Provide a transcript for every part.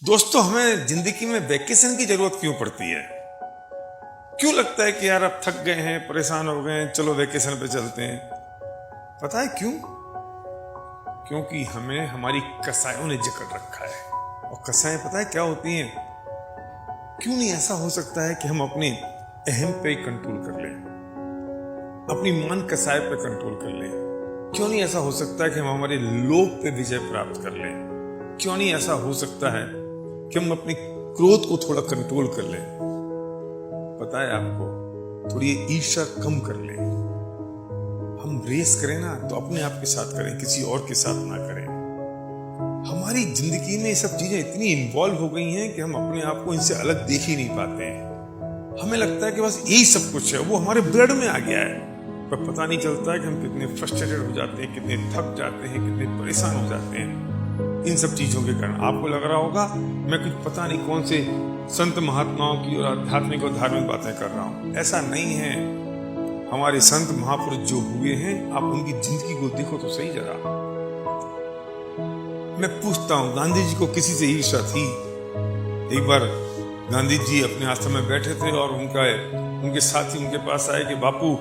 दोस्तों, हमें जिंदगी में वैकेशन की जरूरत क्यों पड़ती है? क्यों लगता है कि यार अब थक गए हैं, परेशान हो गए हैं, चलो वैकेशन पे चलते हैं? पता है क्यों? क्योंकि हमें हमारी कसायों ने जकड़ रखा है। और कसाएं पता है क्या होती हैं? क्यों नहीं ऐसा हो सकता है कि हम अपने अहम पे कंट्रोल कर लें, अपनी मन कसाय पे कंट्रोल कर लें? क्यों नहीं ऐसा हो सकता है कि हम हमारे लोभ पे विजय प्राप्त कर लें? क्यों नहीं ऐसा हो सकता है कि हम अपने क्रोध को थोड़ा कंट्रोल कर लें? पता है आपको, थोड़ी ईर्ष्या कम कर लें। हम रेस करें ना तो अपने आप के साथ करें, किसी और के साथ ना करें। हमारी जिंदगी में ये सब चीजें इतनी इन्वॉल्व हो गई हैं कि हम अपने आप को इनसे अलग देख ही नहीं पाते हैं। हमें लगता है कि बस यही सब कुछ है, वो हमारे ब्लड में आ गया है, पर पता नहीं चलता है कि हम कितने फ्रस्ट्रेटेड हो जाते हैं, कितने थक जाते हैं, कितने परेशान हो जाते हैं इन सब चीजों के कारण। आपको लग रहा होगा मैं कुछ पता नहीं कौन से संत महात्माओं की और आध्यात्मिक और धार्मिक बातें कर रहा हूं। ऐसा नहीं है। हमारे संत महापुरुष जो हुए हैं, आप उनकी जिंदगी को देखो तो सही जरा। मैं पूछता हूं, गांधी जी को किसी से ईर्ष्या थी? एक बार गांधी जी अपने आश्रम में बैठे थे और उनके साथी उनके पास आए कि बापू,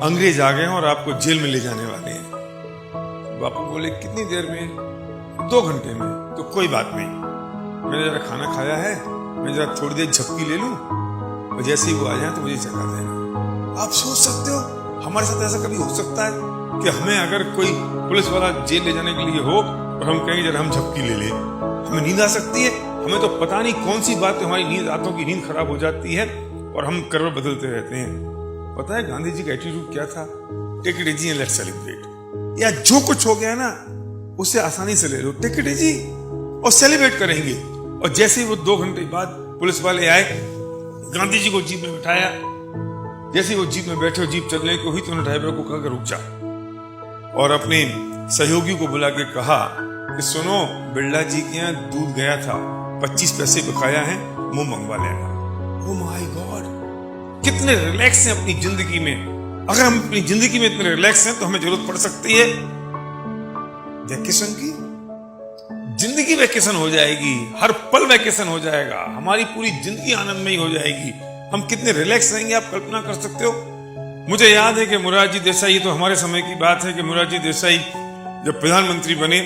अंग्रेज आ गए हैं और आपको जेल में ले जाने वाले हैं। बापू बोले कितनी देर में? 2 घंटे में। तो कोई बात नहीं, मैंने जरा खाना खाया है, मैं जरा थोड़ी देर झपकी ले लूं और जैसे ही वो आ जाए तो मुझे जगा देना। आप सोच सकते हो हमारे साथ ऐसा कभी हो सकता है कि हमें अगर कोई पुलिस वाला जेल ले जाने के लिए हो और हम कहेंगे जरा हम झपकी ले ले? हमें नींद आ सकती है? हमें तो पता नहीं कौन सी बात हमारी नींद, रातों की नींद खराब हो जाती है और हम करवट बदलते रहते हैं। पता है गांधी जी का एटीट्यूड क्या था? Take it easy and let's celebrate. या जो कुछ हो गया ना उसे आसानी से ले लो, टेक इट इजी और सेलिब्रेट करेंगे। और जैसे ही वो 2 घंटे बाद पुलिस वाले आए, गांधी जी को जीप में बिठाया। जैसे ही वो जीप में बैठे और जीप चलने को हुई तो उन्होंने ड्राइवर को कहा कि रुक जा, और अपने सहयोगी को बुला के कहा कि सुनो, बिरला जी के यहाँ दूध गया था, 25 पैसे बकाया है, मुंह मंगवा लेना। ओह माय गॉड, कितने रिलैक्स हैं अपनी जिंदगी में। अगर हम अपनी जिंदगी में इतने रिलैक्स हैं तो हमें जरूरत पड़ सकती है वैकेशन की। जिंदगी वैकेशन हो जाएगी, हर पल वैकेशन हो जाएगा, हमारी पूरी जिंदगी आनंदमयी हो जाएगी। हम कितने रिलैक्स रहेंगे आप कल्पना कर सकते हो? मुझे याद है कि मोरारजी देसाई, ये तो हमारे समय की बात है कि मोरारजी देसाई जब प्रधानमंत्री बने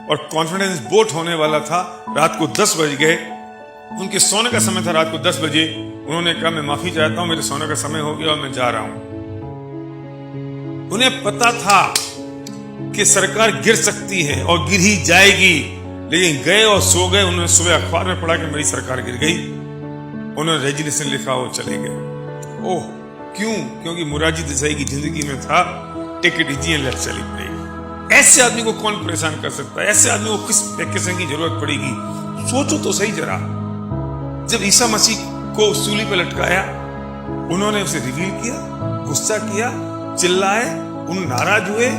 और कॉन्फिडेंस वोट होने वाला था, रात को 10 बज गए, उनके सोने का समय था रात को 10 बजे। उन्होंने कहा मैं माफी चाहता हूं, मेरे सोने का समय हो गया और मैं जा रहा हूं। उन्हें पता था कि सरकार गिर सकती है और गिर ही जाएगी, लेकिन गए और सो गए। उन्होंने सुबह अखबार में पढ़ा कि मेरी सरकार गिर गई, उन्होंने रेजिग्नेशन लिखा और चले गए। ओह क्यों? क्योंकि मोरारजी देसाई की जिंदगी में था take it easy and let's celebrate. ऐसे आदमी को कौन परेशान कर सकता है? ऐसे आदमी को किस वैकेशन की जरूरत पड़ेगी? सोचो तो सही जरा। जब ईसा मसीह को सूली पर लटकाया, उन्होंने उसे रिवील किया, गुस्सा किया, चिल्लाए, उन नाराज हुए,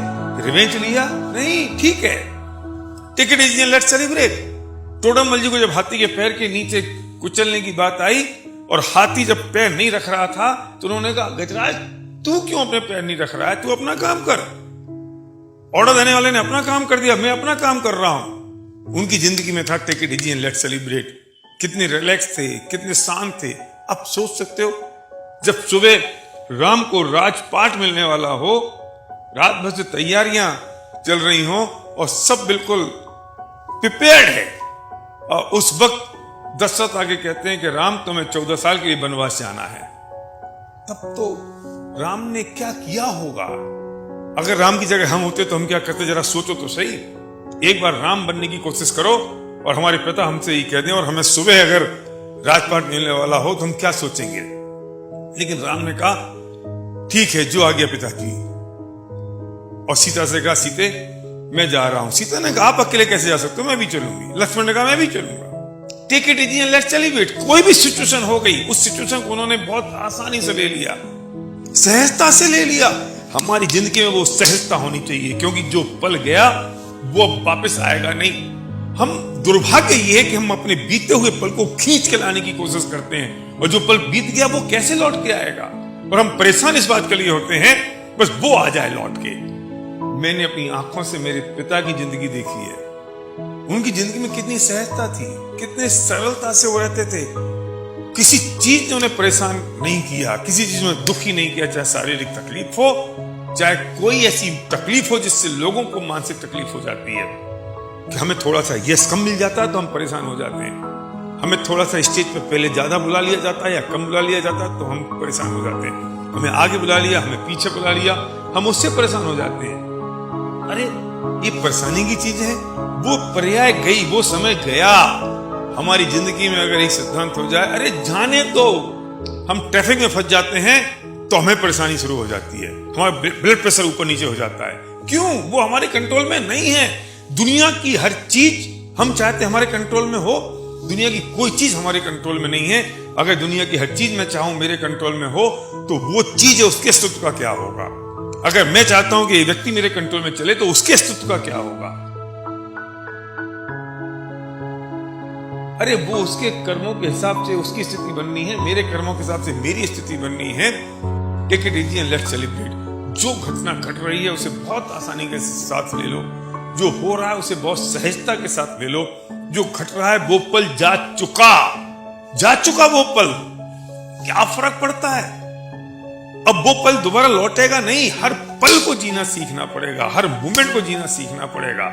रिवेंज लिया? नहीं, ठीक है, take it easy and let's celebrate. Todarmal ji को जब हाथी के पैर के नीचे कुचलने की बात आई और हाथी जब पैर नहीं रख रहा था तो उन्होंने कहा गजराज, तू क्यों अपने पैर नहीं रख रहा है? तू अपना काम कर। ऑर्डर देने वाले ने अपना काम कर दिया, मैं अपना काम कर रहा हूं। उनकी जिंदगी में था take it easy and let's celebrate. कितने रिलैक्स थे, कितने शांत थे। आप सोच सकते हो जब सुबह राम को राजपाट मिलने वाला हो, रात भर से तैयारियां चल रही हो और सब बिल्कुल प्रिपेयर्ड है, और उस वक्त दशरथ आगे कहते हैं कि राम तुम्हें 14 साल के लिए वनवास जाना है। तब तो राम ने क्या किया होगा? अगर राम की जगह हम होते तो हम क्या करते? जरा सोचो तो सही। एक बार राम बनने की कोशिश करो और हमारे पिता हमसे ये कह दें और हमें सुबह अगर राजपाट मिलने वाला हो तो हम क्या सोचेंगे? लेकिन राम ने कहा ठीक है, जो आ गया पिताजी। और सीता से कहा सीते मैं जा रहा हूं। सीता ने कहा आप अकेले कैसे जा सकते हो? मैं भी चलूंगी। लक्ष्मण ने कहा मैं भी चलूंगा। Take it easy and let's celebrate. कोई भी सिचुएशन हो गई, उस सिचुएशन को उन्होंने बहुत आसानी से ले लिया, सहजता से ले लिया। हमारी जिंदगी में वो सहजता होनी चाहिए, क्योंकि जो पल गया वो अब वापस आएगा नहीं। हम दुर्भाग्य ये है कि हम अपने बीते हुए पल को खींच के लाने की कोशिश करते हैं, और जो पल बीत गया वो कैसे लौट के आएगा? और हम परेशान इस बात के लिए होते हैं बस वो आ जाए लौट के। मैंने अपनी आंखों से मेरे पिता की जिंदगी देखी है। उनकी जिंदगी में कितनी सहजता थी, कितने सरलता से वो रहते थे। किसी चीज ने उन्हें परेशान नहीं किया, किसी चीज में दुखी नहीं किया, चाहे शारीरिक तकलीफ हो, चाहे कोई ऐसी तकलीफ हो जिससे लोगों को मानसिक तकलीफ हो जाती है कि हमें थोड़ा सा यस कम मिल जाता है तो हम परेशान हो जाते हैं, हमें थोड़ा सा स्टेज पे पहले ज्यादा बुला लिया जाता है या कम बुला लिया जाता है तो हम परेशान हो जाते हैं, हमें आगे बुला लिया, हमें पीछे बुला लिया, हम उससे परेशान हो जाते हैं। अरे ये परेशानी की चीज है, वो पर्याय गई, वो समय गया। हमारी जिंदगी में अगर एक सिद्धांत हो जाए, अरे जाने दो, हम ट्रैफिक में फंस जाते हैं तो हमें परेशानी शुरू हो जाती है, हमारा ब्लड प्रेशर ऊपर नीचे हो जाता है। क्यों? वो हमारे कंट्रोल में नहीं है। दुनिया की हर चीज हम चाहते हमारे कंट्रोल में हो, दुनिया की कोई चीज हमारे कंट्रोल में नहीं है। अगर दुनिया की हर चीज मैं चाहूं मेरे कंट्रोल में हो तो वो चीज है, उसके अस्तित्व का क्या होगा? अगर मैं चाहता हूं कि ये व्यक्ति मेरे कंट्रोल में चले तो उसके अस्तित्व का क्या होगा? अरे वो उसके कर्मों के हिसाब से उसकी स्थिति बननी है, मेरे कर्मों के हिसाब से मेरी स्थिति बननी है। Take it easy and let's celebrate. जो घटना घट रही है उसे बहुत आसानी के साथ ले लो, जो हो रहा है उसे बहुत सहजता के साथ ले लो। जो घट रहा है वो पल जा चुका वो पल, क्या फर्क पड़ता है? अब वो पल दोबारा लौटेगा नहीं। हर पल को जीना सीखना पड़ेगा, हर मोमेंट को जीना सीखना पड़ेगा,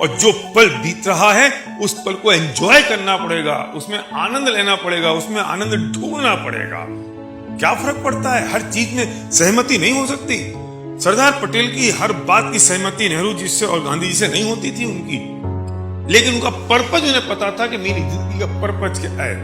और जो पल बीत रहा है उस पल को एंजॉय करना पड़ेगा, उसमें आनंद लेना पड़ेगा, उसमें आनंद ढूंढना पड़ेगा। क्या फर्क पड़ता है? हर चीज में सहमति नहीं हो सकती। सरदार पटेल की हर बात की सहमति नेहरू जी से और गांधी जी से नहीं होती थी उनकी, लेकिन उनका पर्पज उन्हें पता था कि मेरी जिंदगी का पर्पज क्या है।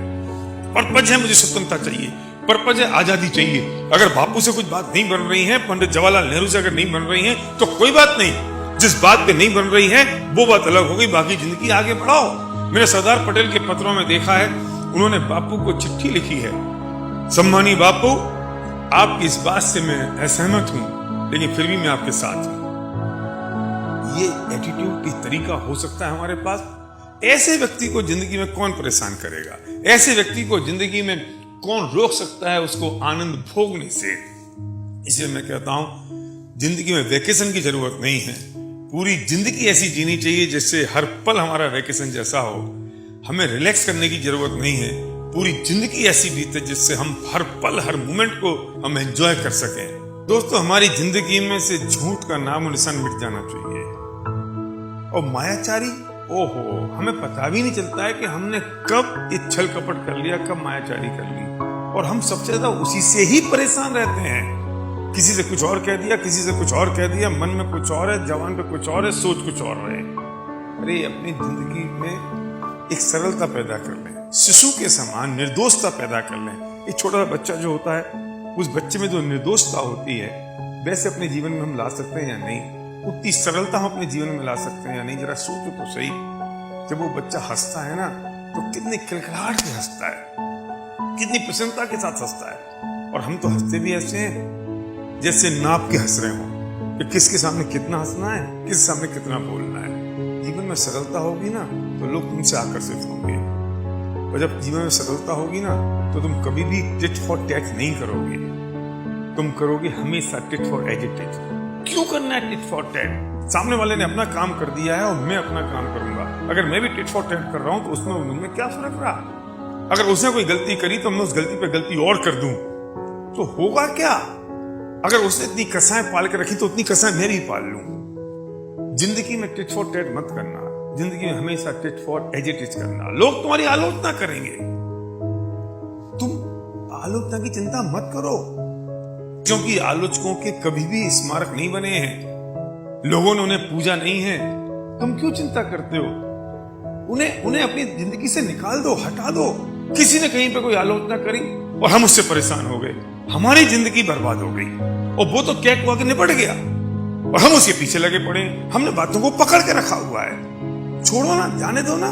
पर्पज है मुझे स्वतंत्रता चाहिए, पर्पज है आजादी चाहिए। अगर बापू से कुछ बात नहीं बन रही है, पंडित जवाहरलाल नेहरू से अगर नहीं बन रही है तो कोई बात नहीं, जिस बात पे नहीं बन रही है वो बात अलग हो गई, बाकी जिंदगी आगे बढ़ाओ। मैंने सरदार पटेल के पत्रों में देखा है, उन्होंने बापू को चिट्ठी लिखी है, सम्मानीय बापू, आपकी इस बात से मैं असहमत हूं लेकिन फिर भी मैं आपके साथ हूं। ये एटीट्यूड की तरीका हो सकता है हमारे पास। ऐसे व्यक्ति को जिंदगी में कौन परेशान करेगा? ऐसे व्यक्ति को जिंदगी में कौन रोक सकता है उसको आनंद भोगने से? इसलिए मैं कहता हूं जिंदगी में वेकेशन की जरूरत नहीं है, पूरी जिंदगी ऐसी जीनी चाहिए जिससे हर पल हमारा वेकेशन जैसा हो। हमें रिलैक्स करने की जरूरत नहीं है, पूरी जिंदगी ऐसी बीते जिससे हम हर पल हर मोमेंट को हम एंजॉय कर सकें। दोस्तों, हमारी जिंदगी में से झूठ का नाम और निशान मिट जाना चाहिए। और मायाचारी, ओहो, हमें पता भी नहीं चलता है कि हमने कब ये छल कपट कर लिया, कब मायाचारी कर ली, और हम सबसे ज्यादा उसी से ही परेशान रहते हैं। किसी से कुछ और कह दिया, किसी से कुछ और कह दिया, मन में कुछ और है, जवान पे कुछ और है, सोच कुछ और रहे। अरे अपनी जिंदगी में एक सरलता पैदा कर लें, शिशु के समान निर्दोषता पैदा कर लें। एक छोटा सा बच्चा जो होता है, उस बच्चे में जो निर्दोषता होती है, वैसे अपने जीवन में हम ला सकते हैं या नहीं? उतनी सरलता हम अपने जीवन में ला सकते हैं या नहीं? जरा सोचो तो सही। जब वो बच्चा हंसता है ना तो कितनी खिलखिलाहट से हंसता है, कितनी प्रसन्नता के साथ हंसता है। और हम तो हंसते भी ऐसे हैं जैसे नाप के हंस रहे हो कि किसके सामने कितना हंसना है, किस सामने कितना बोलना है। जीवन में सरलता होगी ना तो लोग तुमसे आकर्षित होंगे, और जब जीवन में सरलता होगी ना तो तुम कभी भी टिट फॉर टैट नहीं करोगे, तुम करोगे हमेशा टिट फॉर एजिटेट। क्यों करना है टिट फॉर टैट? सामने वाले ने अपना काम कर दिया है और मैं अपना काम करूंगा। अगर मैं भी टिट फॉर टैट कर रहा हूं तो उसमें उनमें क्या फर्क रहा? अगर उसने कोई गलती करी तो मैं उस गलती पे गलती और कर दूं तो होगा क्या? अगर उसने इतनी कसाएं पाल के रखी तो उतनी कसाएं मैं भी पाल लूं। जिंदगी में टिट फॉर टैट मत करना, जिंदगी में हमेशा टिट फॉर एजिटेट करना। लोग तुम्हारी आलोचना करेंगे, तुम आलोचना की चिंता मत करो, क्योंकि आलोचकों के कभी भी स्मारक नहीं बने हैं, लोगों ने उन्हें पूजा नहीं है। तुम क्यों चिंता करते हो? उन्हें अपनी जिंदगी से निकाल दो, हटा दो। किसी ने कहीं पे कोई आलोचना करी और हम उससे परेशान हो गए, हमारी जिंदगी बर्बाद हो गई, और वो तो क्या हुआ कि निपट गया और हम उसके पीछे लगे पड़े। हमने बातों को पकड़ के रखा हुआ है। छोड़ो ना, जाने दो ना,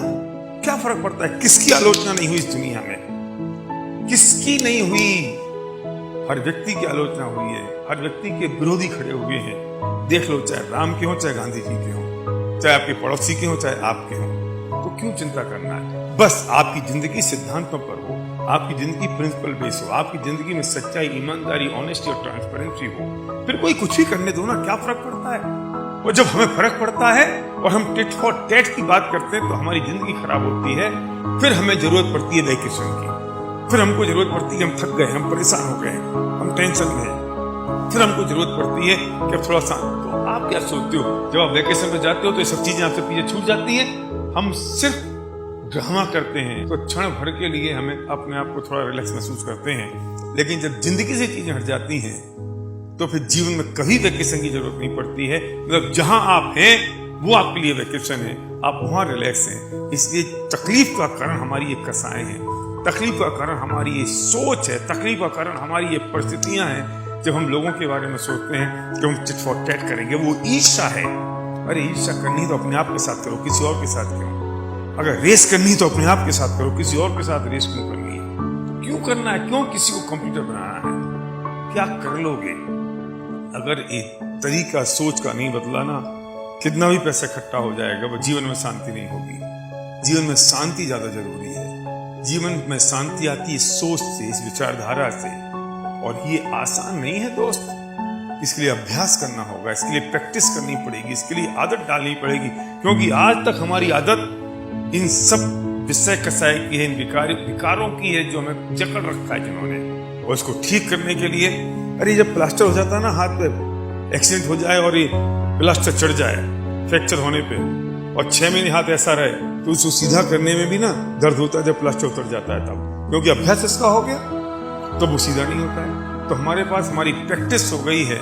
क्या फर्क पड़ता है? किसकी आलोचना नहीं हुई इस दुनिया में? किसकी नहीं हुई? हर व्यक्ति की आलोचना हुई है, हर व्यक्ति के विरोधी खड़े हुए हैं। देख लो, चाहे राम के हो, चाहे गांधी जी के हो, चाहे आपके पड़ोसी के हो, चाहे आपके हो। तो क्यों चिंता करना है? बस आपकी जिंदगी सिद्धांतों पर हो, आपकी जिंदगी प्रिंसिपल बेस हो, आपकी जिंदगी में सच्चाई, ईमानदारी, ऑनेस्टी और ट्रांसपेरेंसी हो, फिर कोई कुछ भी करने दो ना, क्या फर्क पड़ता है? और जब हमें फर्क पड़ता है और हम टिट फॉर टैट की बात करते हैं तो हमारी जिंदगी खराब होती है। फिर हमें जरूरत पड़ती है वैकेशन की, फिर हमको जरूरत पड़ती है कि हम थक गए, हम परेशान हो गए, हम टेंशन में हैं, फिर हमको जरूरत पड़ती है कि अब थोड़ा सा। तो आप क्या सोचते हो, जब आप वैकेशन पे जाते हो तो ये सब चीजें आपसे पीछे छूट जाती हैं। हम सिर्फ ड्रामा करते हैं तो क्षण भर के लिए हमें अपने आप को थोड़ा रिलैक्स महसूस करते हैं, लेकिन जब जिंदगी से चीजें हट जाती हैं तो फिर जीवन में कभी वैकेशन की जरूरत नहीं पड़ती है। मतलब जहां आप हैं वो आपके लिए वैकेशन है, आप वहां रिलैक्स हैं। इसलिए तकलीफ का कारण हमारी ये कसाएं हैं, तकलीफ का कारण हमारी ये सोच है, तकलीफ का कारण हमारी ये परिस्थितियां हैं। जब हम लोगों के बारे में सोचते हैं कि हम टिट फॉर टैट करेंगे, वो ईर्ष्या है। अरे ईर्ष्या करनी तो अपने आप के साथ करो, किसी और के साथ क्यों? अगर रेस करनी तो अपने आप के साथ करो, किसी और के साथ रेस क्यों करनी है? क्यों करना है? क्यों किसी को कंप्यूटर बनाना है? क्या कर लोगे अगर एक तरीका सोच का नहीं बदला ना? कितना भी पैसा इकट्ठा हो जाएगा, वो जीवन में शांति नहीं होगी। जीवन में शांति ज्यादा जरूरी है। जीवन में शांति आती है सोच से, इस विचारधारा से, और ये आसान नहीं है दोस्त। इसके लिए अभ्यास करना होगा, इसके लिए प्रैक्टिस करनी पड़ेगी, इसके लिए आदत डालनी पड़ेगी, क्योंकि आज तक हमारी आदत इन सब विषय कसाय की है, इन विकारों की है जो हमें जकड़ रखा है जिन्होंने। और इसको ठीक करने के लिए, अरे जब प्लास्टर हो जाता है ना हाथ पे, एक्सीडेंट हो जाए और ये प्लास्टर चढ़ जाए फ्रैक्चर होने पे, और 6 महीने हाथ ऐसा रहे, तो उसको सीधा करने में भी ना दर्द होता है जब प्लास्टर उतर जाता है तब, क्योंकि अभ्यास इसका हो गया तो वो सीधा नहीं होता है। तो हमारे पास हमारी प्रैक्टिस हो गई है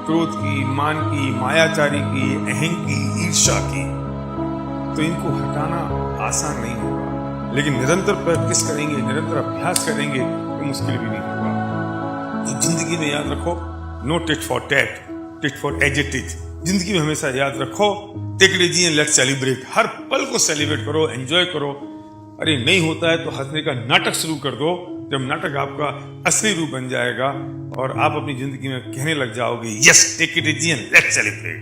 क्रोध की, मान की, मायाचारी की, अहं की, ईर्ष्या की, तो इनको हटाना आसान नहीं होगा। लेकिन निरंतर प्रैक्टिस करेंगे, निरंतर अभ्यास करेंगे तो मुश्किल भी नहीं होगा। तो जिंदगी में याद रखो, no tit for tat, tit for एजेटिज। जिंदगी में हमेशा याद रखो, take it easy and let's celebrate. हर पल को सेलिब्रेट करो, एंजॉय करो। अरे नहीं होता है तो हंसने का नाटक शुरू कर दो, जब नाटक आपका असली रूप बन जाएगा और आप अपनी जिंदगी में कहने लग जाओगे, yes take it easy and let's celebrate.